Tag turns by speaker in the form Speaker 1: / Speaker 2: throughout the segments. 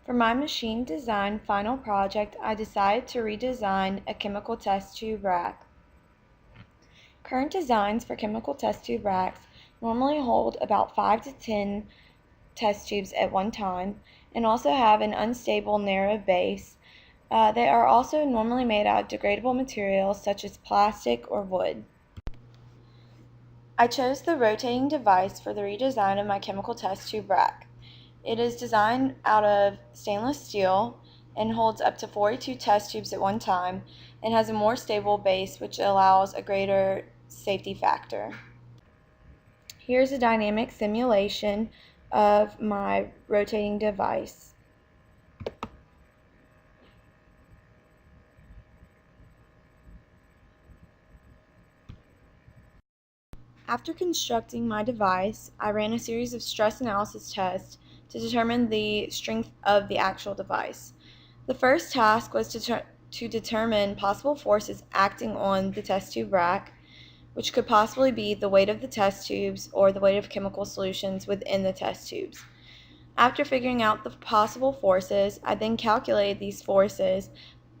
Speaker 1: For my machine design final project, I decided to redesign a chemical test tube rack. Current designs for chemical test tube racks normally hold about 5 to 10 test tubes at one time and also have an unstable narrow base. They are also normally made out of degradable materials such as plastic or wood. I chose the rotating device for the redesign of my chemical test tube rack. It is designed out of stainless steel and holds up to 42 test tubes at one time and has a more stable base which allows a greater safety factor. Here's a dynamic simulation of my rotating device. After constructing my device, I ran a series of stress analysis tests to determine the strength of the actual device. The first task was to determine possible forces acting on the test tube rack, which could possibly be the weight of the test tubes or the weight of chemical solutions within the test tubes. After figuring out the possible forces, I then calculated these forces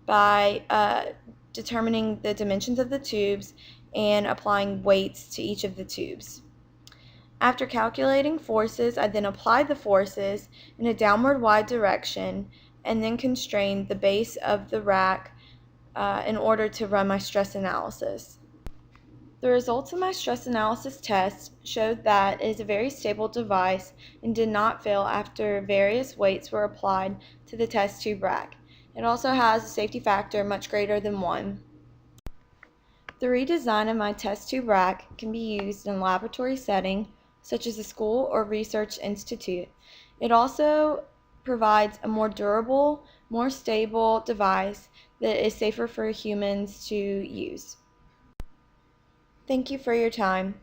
Speaker 1: by determining the dimensions of the tubes and applying weights to each of the tubes. After calculating forces, I then applied the forces in a downward y direction and then constrained the base of the rack in order to run my stress analysis. The results of my stress analysis test showed that it is a very stable device and did not fail after various weights were applied to the test tube rack. It also has a safety factor much greater than 1. The redesign of my test tube rack can be used in a laboratory setting, such as a school or research institute. It also provides a more durable, more stable device that is safer for humans to use. Thank you for your time.